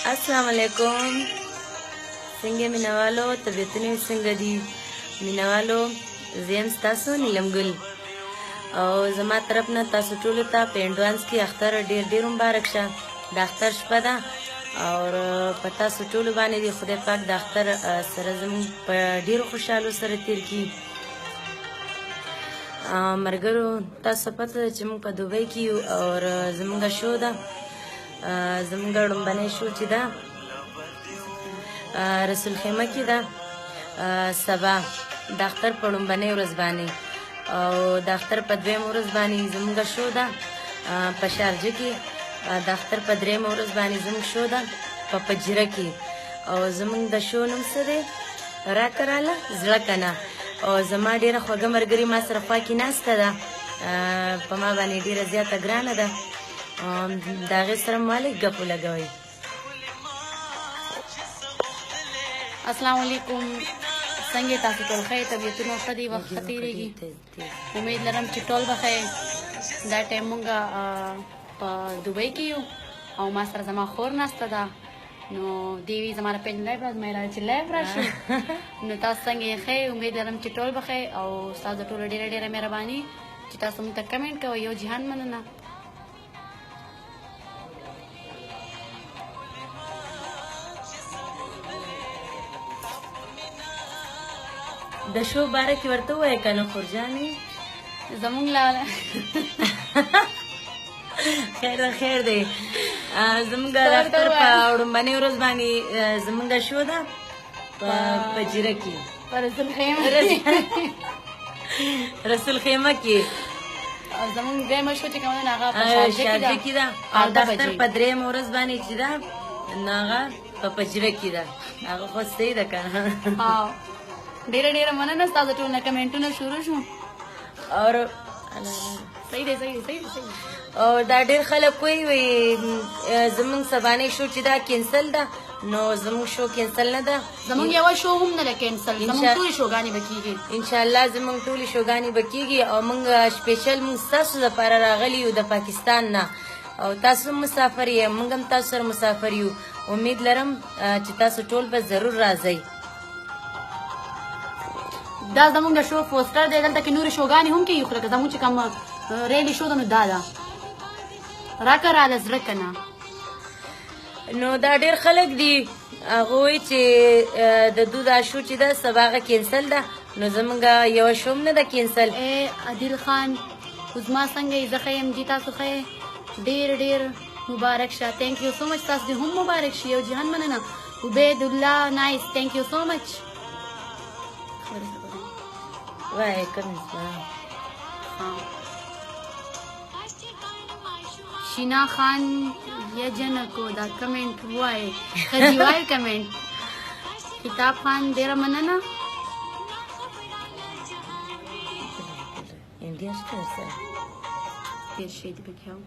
السلام علیکم. څنګه مینوالو طبیعتونه څنګه دي مینوالو؟ زه یم ستاسو نیلم ګل او زما طرف نه تاسو ټولو ته په انډوانس کې اختر ډېر ډېر مبارک شه. د اختر شپه ده او په تاسو ټولو باندې د خدای پاک د اختر سره زموږ په ډېرو خوشحالو سره تېر کړي. ملګرو تاسو پته ده چې موږ په دوبۍ کې یو او زموږ شو ده زموږ لومبنی شو چې ده رسول خیمه کې ده سبا د اختر په لومبنۍ ورځ باندې او د اختر په دویمه ورځ باندې زموږ شو ده په شارجه کې د اختر په درېیمه ورځ باندې زموږ شو ده په پجیره کې او زموږ د شو نوم څه دی راکراله زړه کنه او زما ډېره خوږه ملګري ما سره خوا کې ناسته ده په ما باندې ډېره زیاته ګرانه ده د هغې سره مالک ګپ ولګوئ. السلام علیکم. څنګه تاسو ټول ښه یې؟ طبیعتونه ښه دي؟ وخت ښه تېرېږي؟ امید لرم چې ټول به ښه یې. دا ټایم مونږ په دوبۍ کې یو او ما سره زما خور ناسته ده نو دیوی زما د پیج لایف راځ مې راځي چې لایف راشو نو تاسو څنګه یې ښه یې؟ امید لرم چې ټول به ښه یې او ستاسو ټولو ډېره ډېره مهرباني چې تاسو مونږ ته کمنټ کوئ. یو جهان مننه. د شو باره کې ورته ووایه که نه خورجانې زمونږ لاله خیر ده خیر دی. زموږ د اختر په وړومبنۍ ورځ باندې زموږ شو ده په پجیره کې په رسول خیمه رسول خیمه کې زمونږ دویمه شو چې کوم ده هغه په شارجه کې ده او د اختر په درېیمه ورځ باندې چې ده نو هغه په پجیره کې ده. هغه خو صحیح ده که نه؟ ډېره ډېره مننه. ستاسو ټول نه کمنټونه شروع شو اور صحیح دی صحیح دی صحیح دی او دا ډېر خلک وایي زموږ سبانۍ شو چې دا کینسل ده نو زموږ شو کینسل نه ده. زموږ یوه شو هم نه ده کینسل. زموږ ټولې شوګانې به کېږي انشاءالله. زموږ ټولې شوګانې به کېږي او موږ سپیشل موږ ستاسو دپاره راغلي یو د پاکستان نه او تاسو هم مسافر یې موږ هم تاسو سره مسافر یو. امید لرم چې تاسو ټول به ضرور راځئ. دا زمونږ د شو پوسټر دی. دلته کې نورې شوګانې هم کېږي خو لکه زمونږ چې کوم ریلي شو ده نو دا ده راکه راله زړه که نه. نو دا ډېر خلک دي هغه وایي چې د دو دا شو چې ده سبا هغه کینسل ده نو زموږ یوه شو هم نه ده کینسل. عادل خان عظما څنګه یې؟ زه ښه یم جي. تاسو ښه یې؟ ډېر ډېر مبارک شه. تھینک یو سو مچ. تاسو دې هم مبارک شي. یو جهان مننه. عبید الله نایس. تھینک یو سو مچ. وای کوم شینا خان یا جنکو دا کمنٹ وای خدي وای کمنٹ. کتاب خان ډیره مننه. انډیا څه سره ډیر شي دی بکاو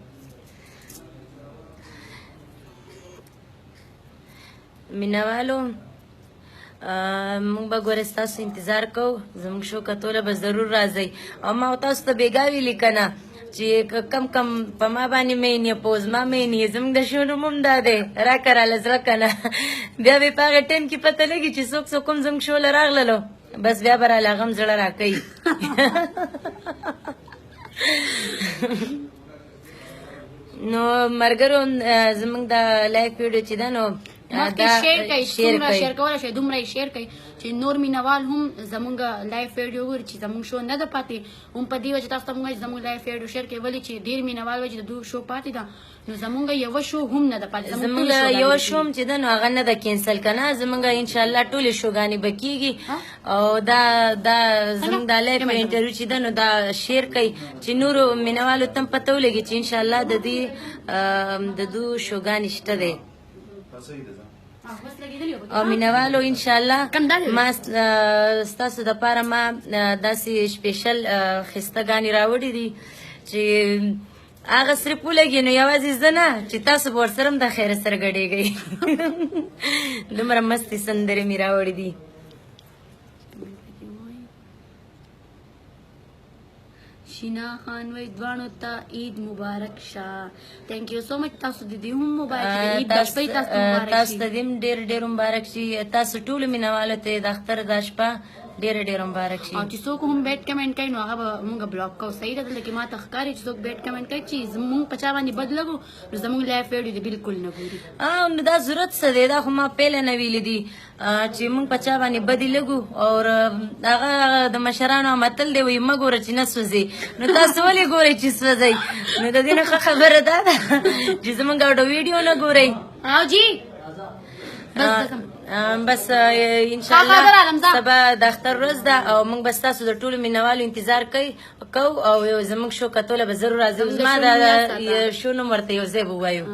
مینوالو مونږ به ګوره ستاسو انتظار کوو. زموږ شو کتوله به ضرور راځئ او ما تاسو ته بېګا ویلي که نه چې کم کم په ما باندې مین یې په زما مین یې زموږ د شو نوم هم دا دی راکه راله زړه که نه. بیا به په هغه ټایم کې پته لګي چې څوک څوک هم زموږ شو له راغللو بس بیا به راله هغه هم زړه راکوي. نو ملګرو زموږ د لایف ویډیو چې ده نو مخکې شیر کوئ. څومره شیر کولی شئ دومره یې شیر کوئ چې نور مینوال هم زموږ لایف ویډیو ګوري چې زموږ شو نه ده پاتې. هم په دې وجه تاسو ته مونږ وایو چې زموږ لایف ویډیو شیر کوئ ولې چې ډېر مینوال وایي چې د دوی شو پاتې ده نو زموږ یوه شو هم نه ده پاتې. زموږ یوه شو هم چې ده نو هغه نه ده کینسل که نه. زموږ انشاءالله ټولې شوګانې به کېږي او دا زموږ د لایف انټرویو چې ده نو دا شیر کوئ چې نورو مینوالو ته هم پته ولګي چې انشاءالله د دې د دو شوګانې شته دی او مینوالو انشاءالله ما ستاسو دپاره ما داسې سپیشل ښایسته ګانې راوړي دي چې هغه صرف ولګي نو یوازې زه نه چې تاسو به ورسره هم د خیره سره ګډېږئ. دومره مستې سندرې مې راوړي دي. شینا خان وای دوانو ته عید مبارک شه. ثانک یو سو مچ. تاسو د دې هم مبارک شه. عید د شپې تاسو مبارک تاسو شي. ته دې ډېر ډېر مبارک شي. تاسو ټول مینوالو ته د اختر د شپه ډېر ډېر مبارک شي. او چې څوک هم بیٹ کمنټ کوي نو هغه به مونږ بلاک کوو. صحیح ده دلته کې ما ته ښکاري چې څوک بیٹ کمنټ کوي چې زمونږ په چا باندې بد لګو نو زمونږ لایف ویډیو دې بالکل نه ګوري. نو دا ضرورت څه دی؟ دا خو ما پهله نه ویلي دي چې مونږ په چا باندې بدي لګو. او هغه د مشرانو متل دی وایي مه ګوره چې نه سوځي. نو تاسو ولې ګورئ چې سوځئ؟ نو د دې نه ښه خبره دا ده چې زمونږ د ویډیو نه ګورئ. او جی بس انشاءالله سبا د اختر ورځ ده او موږ بس تاسو د ټولو مینوالو انتظار کوو او زموږ شو کتوله به ضرور راځو. زما د شو نوم ورته یو ځای ووایو.